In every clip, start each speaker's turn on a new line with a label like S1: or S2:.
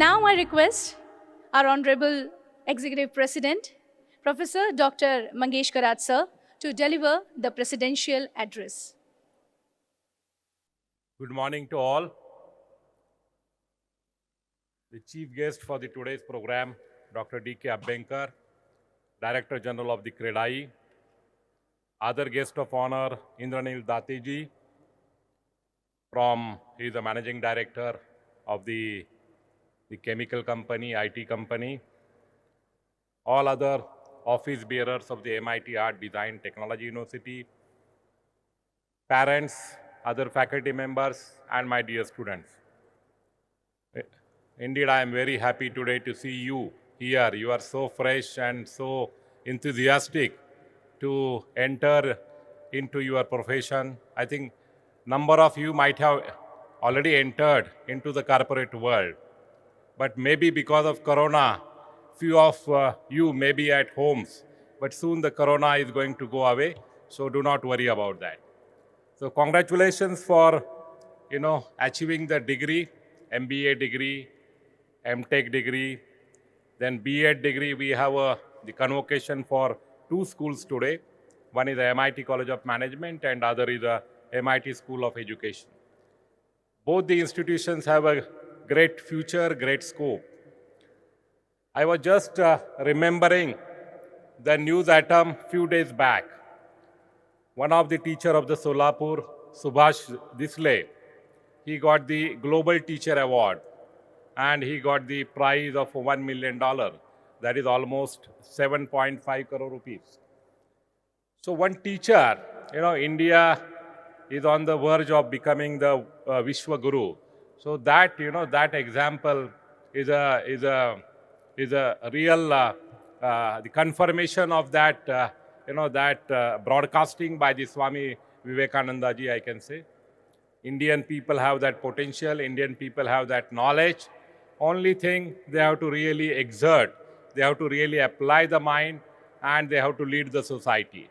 S1: Now I request our Honorable Executive President, Professor Dr. Mangesh Karat sir, to deliver the presidential address.
S2: Good morning to all. The chief guest for today's program, Dr. D.K. Abbenkar, Director General of the CREDAI. Other guest of honor, Indranil Dateji, he is the Managing Director of the chemical company, IT company. All other office bearers of the MIT Art Design Technology University, parents, other faculty members, and my dear students. Indeed, I am very happy today to see you here. You are so fresh and so enthusiastic to enter into your profession. I think number of you might have already entered into the corporate world. But maybe because of Corona, few of you may be at homes. But soon the Corona is going to go away, so do not worry about that. So congratulations for achieving the degree, MBA degree, MTech degree, then B.Ed degree. We have the convocation for 2 schools today. One is the MIT College of Management and other is the MIT School of Education. Both the institutions have a great future, great scope. I was just remembering the news item few days back. One of the teacher of the Solapur, Subhash Disle, he got the Global Teacher Award and he got the prize of $1 million. That is almost 7.5 crore rupees. So one teacher, India is on the verge of becoming the Vishwa Guru. So that, that example is a real the confirmation of that, that broadcasting by the Swami Vivekananda ji, I can say. Indian people have that potential. Indian people have that knowledge. Only thing they have to really exert. They have to really apply the mind and they have to lead the society.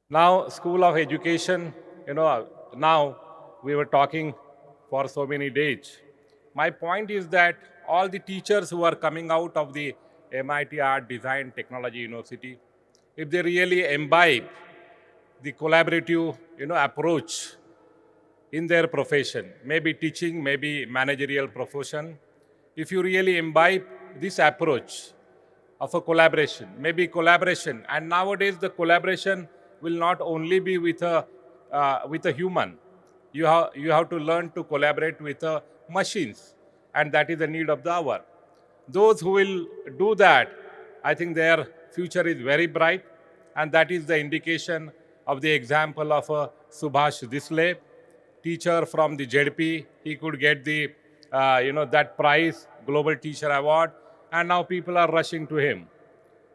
S2: Now, School of Education, now we were talking for so many days. My point is that all the teachers who are coming out of the MIT Art Design Technology University, if they really imbibe the collaborative, approach in their profession, maybe teaching, maybe managerial profession, if you really imbibe this approach of a collaboration, maybe collaboration, and nowadays the collaboration will not only be with a human. You have to learn to collaborate with machines, and that is the need of the hour. Those who will do that, I think their future is very bright, and that is the indication of the example of Subhash Disle, teacher from the JDP. He could get the, that prize, Global Teacher Award, and now people are rushing to him.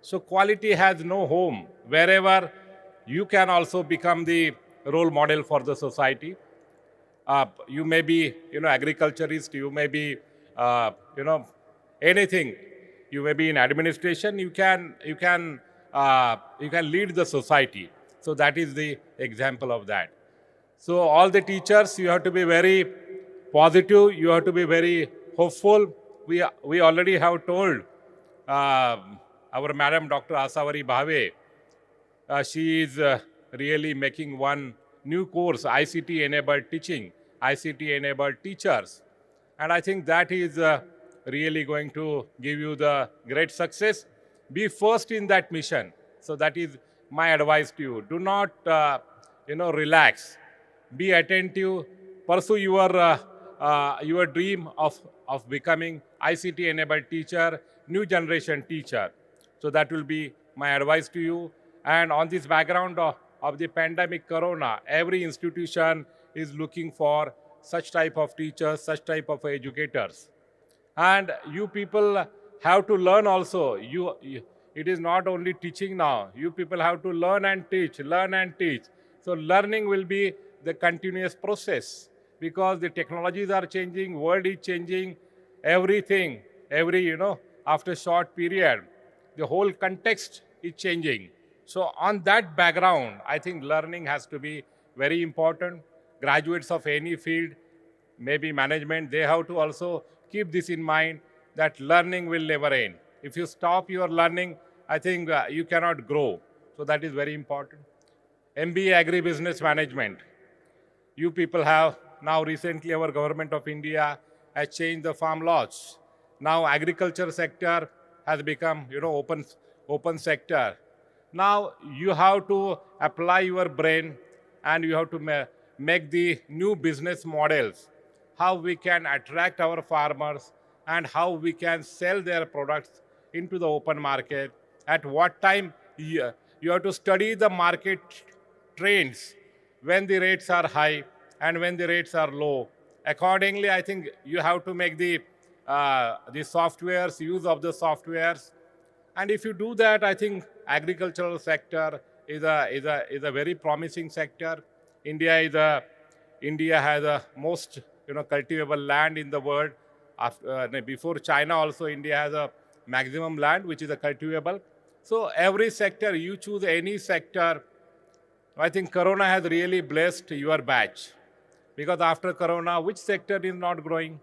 S2: So quality has no home. Wherever you can also become the role model for the society. You may be, agriculturist, you may be, anything. You may be in administration, you can lead the society. So that is the example of that. So all the teachers, you have to be very positive, you have to be very hopeful. We already have told our Madam Dr. Asavari Bhave, she is really making one new course, ICT-enabled teaching, ICT-enabled teachers. And I think that is really going to give you the great success. Be first in that mission. So that is my advice to you. Do not, relax. Be attentive. Pursue your dream of becoming ICT-enabled teacher, new generation teacher. So that will be my advice to you. And on this background of the pandemic Corona, every institution is looking for such type of teachers, such type of educators. And you people have to learn also. It is not only teaching now. You people have to learn and teach, learn and teach. So learning will be the continuous process because the technologies are changing, world is changing, everything, after a short period, the whole context is changing. So on that background, I think learning has to be very important. Graduates of any field, maybe management, they have to also keep this in mind that learning will never end. If you stop your learning, I think you cannot grow. So that is very important. MBA Agribusiness Management. You people have now recently our government of India has changed the farm laws. Now agriculture sector has become open sector. Now you have to apply your brain and you have to make the new business models, how we can attract our farmers and how we can sell their products into the open market. At what time you have to study the market trends when the rates are high and when the rates are low. Accordingly, I think you have to make the softwares, use of the softwares. And if you do that, I think agricultural sector is a very promising sector. India has the most cultivable land in the world. Before China also, India has a maximum land which is a cultivable. So every sector, you choose any sector. I think Corona has really blessed your batch. Because after Corona, which sector is not growing?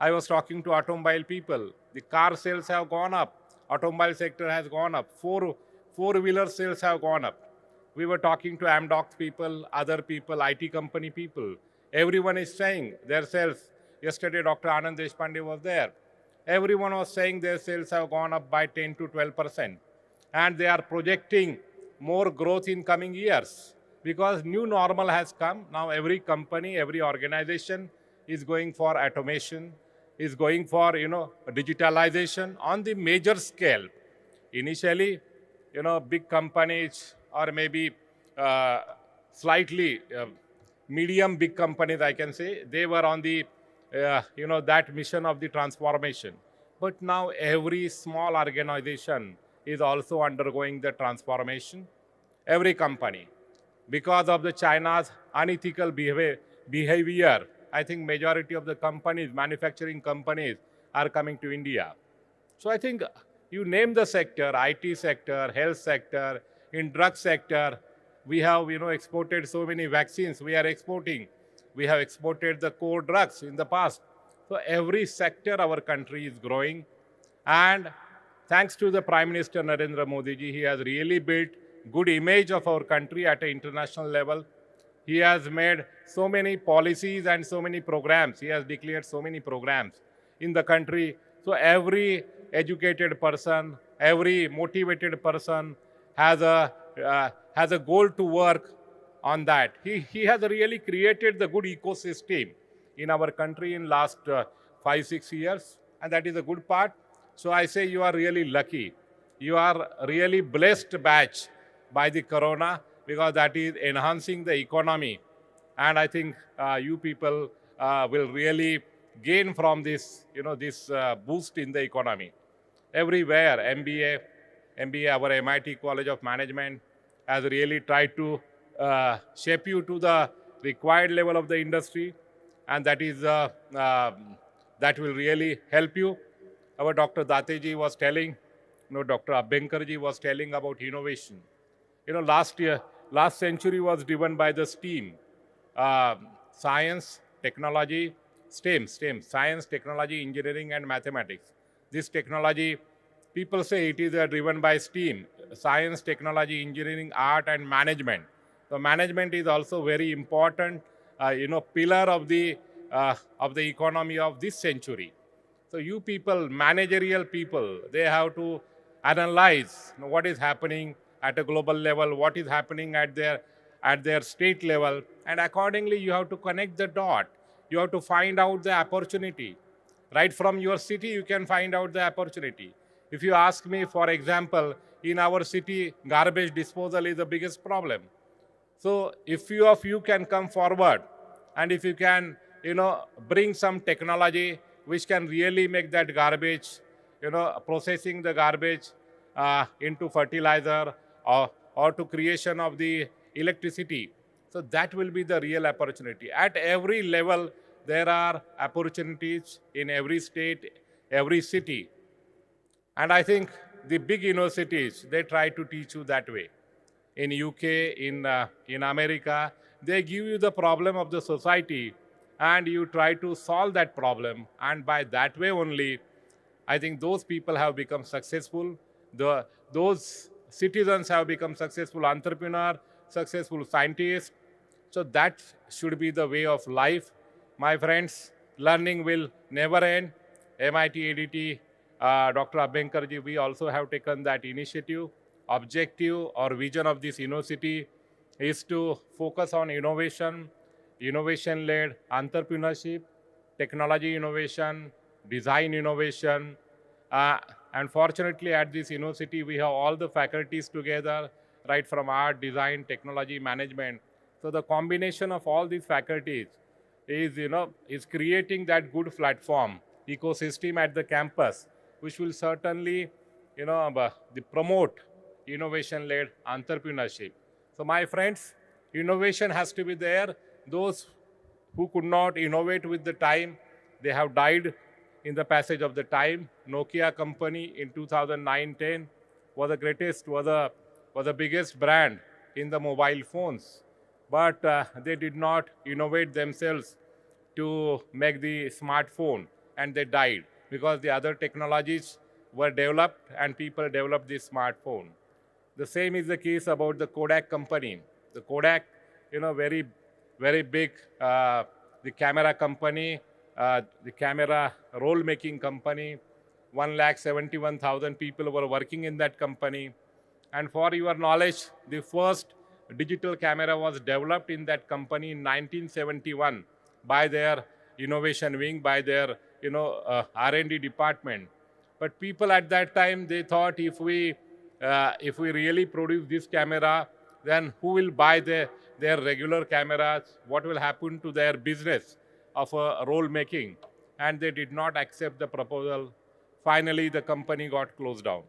S2: I was talking to automobile people. The car sales have gone up. Automobile sector has gone up. Four-wheeler sales have gone up. We were talking to Amdocs people, other people, IT company people. Everyone is saying their sales. Yesterday, Dr. Anand Deshpande was there. Everyone was saying their sales have gone up by 10 to 12%. And they are projecting more growth in coming years. Because new normal has come. Now every company, every organization is going for automation, is going for digitalization on the major scale. Initially, big companies or maybe slightly medium big companies, I can say, they were on the that mission of the transformation. But now every small organization is also undergoing the transformation. Every company. Because of the China's unethical behavior, I think majority of the companies, manufacturing companies, are coming to India. So I think you name the sector, IT sector, health sector, in drug sector, we have exported so many vaccines we are exporting. We have exported the core drugs in the past. So every sector our country is growing. And thanks to the Prime Minister Narendra Modi ji, he has really built good image of our country at an international level. He has made so many policies and so many programs. He has declared so many programs in the country. So every educated person, every motivated person has a goal to work on that. He has really created the good ecosystem in our country in last 5-6 years, and that is a good part. So I say you are really lucky. You are really blessed batch by the Corona, because that is enhancing the economy. And I think you people will really gain from this, this boost in the economy. Everywhere, MBA, our MIT College of Management has really tried to shape you to the required level of the industry, and that is that will really help you. Our Dr. Dateji was telling, Dr. Abhenkarji was telling about innovation. Last century was driven by the STEAM, science, technology, STEM, science, technology, engineering, and mathematics. This technology, people say it is driven by STEAM, science, technology, engineering, art, and management. So management is also very important, pillar of the economy of this century. So you people, managerial people, they have to analyze what is happening at a global level, what is happening at their state level, and accordingly you have to connect the dot. You have to find out the opportunity. Right from your city, you can find out the opportunity. If you ask me, for example, in our city, garbage disposal is the biggest problem. So if few of you can come forward, and if you can, bring some technology which can really make that garbage, processing the garbage into fertilizer or to creation of the electricity. So that will be the real opportunity. At every level, there are opportunities in every state, every city. And I think the big universities, they try to teach you that way. In UK, in America, they give you the problem of the society, and you try to solve that problem. And by that way only, I think those people have become successful. Those citizens have become successful entrepreneurs, successful scientists. So that should be the way of life. My friends, learning will never end. MIT ADT, Dr. Abhenkarji, we also have taken that initiative. Objective or vision of this university is to focus on innovation, innovation-led entrepreneurship, technology innovation, design innovation. And fortunately, at this university, we have all the faculties together, right from art, design, technology, management. So the combination of all these faculties is creating that good platform, ecosystem at the campus, which will certainly, promote innovation-led entrepreneurship. So my friends, innovation has to be there. Those who could not innovate with the time, they have died in the passage of the time. Nokia company in 2009-10 was the greatest, was the biggest brand in the mobile phones. But they did not innovate themselves to make the smartphone, and they died because the other technologies were developed and people developed the smartphone. The same is the case about the Kodak company. The Kodak, very, very big, the camera company, the camera roll-making company. 171,000 people were working in that company. And for your knowledge, the first digital camera was developed in that company in 1971 by their innovation wing, by their R&D department. But people at that time, they thought if we really produce this camera, then who will buy their regular cameras? What will happen to their business of roll making? And they did not accept the proposal. Finally, the company got closed down.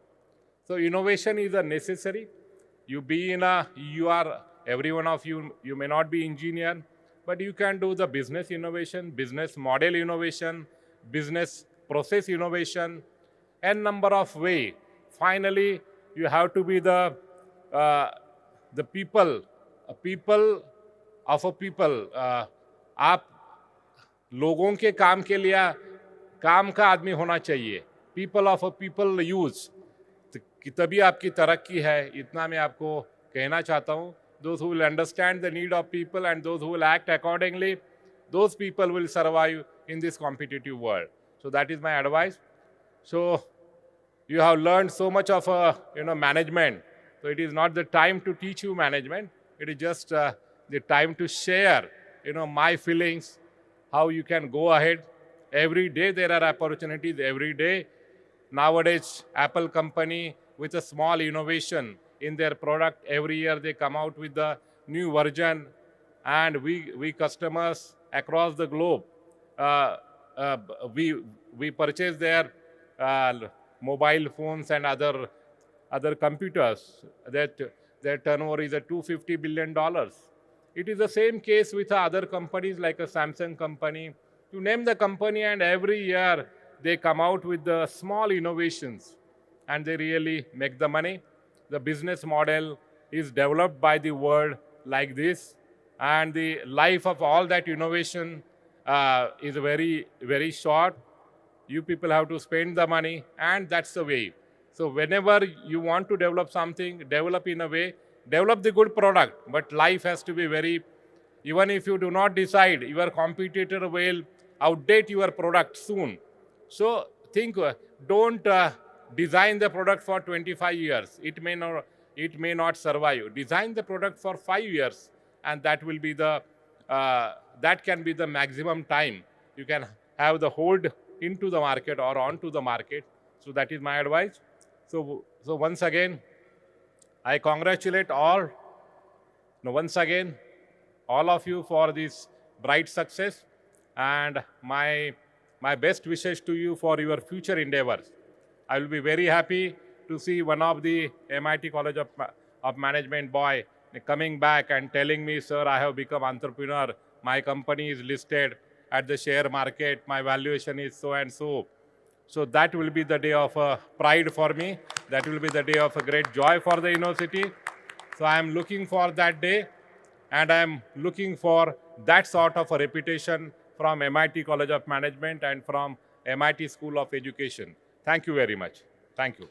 S2: So innovation is a necessary. Every one of you may not be engineer, but you can do the business innovation, business model innovation, business process innovation, n number of way. Finally, you have to be the people, a people of a people. आप लोगों के काम के लिए काम का आदमी होना चाहिए. People of a people use. तभी आपकी तरक्की है. इतना मैं आपको कहना चाहता हूँ. Those who will understand the need of people and those who will act accordingly, those people will survive in this competitive world. So that is my advice. So you have learned so much of management. So it is not the time to teach you management. It is just the time to share my feelings, how you can go ahead. Every day there are opportunities. Every day nowadays Apple company with a small innovation in their product, every year they come out with the new version, and we customers across the globe, we purchase their mobile phones and other computers. Their turnover is $250 billion. It is the same case with other companies like a Samsung company. You name the company, and every year they come out with the small innovations, and they really make the money. The business model is developed by the world like this, and the life of all that innovation is very, very short. You people have to spend the money, and that's the way. So whenever you want to develop something, develop in a way, develop the good product, but life has to be very, even if you do not decide, your competitor will outdate your product soon. So think, don't design the product for 25 years. It may not survive. Design the product for 5 years, and that will be that can be the maximum time you can have the hold into the market or onto the market. So that is my advice. So once again, I congratulate once again all of you for this bright success, and my best wishes to you for your future endeavors. I will be very happy to see one of the MIT College of Management boy coming back and telling me, sir, I have become entrepreneur. My company is listed at the share market. My valuation is so and so. So that will be the day of pride for me. That will be the day of a great joy for the university. So I am looking for that day, and I am looking for that sort of a reputation from MIT College of Management and from MIT School of Education. Thank you very much. Thank you.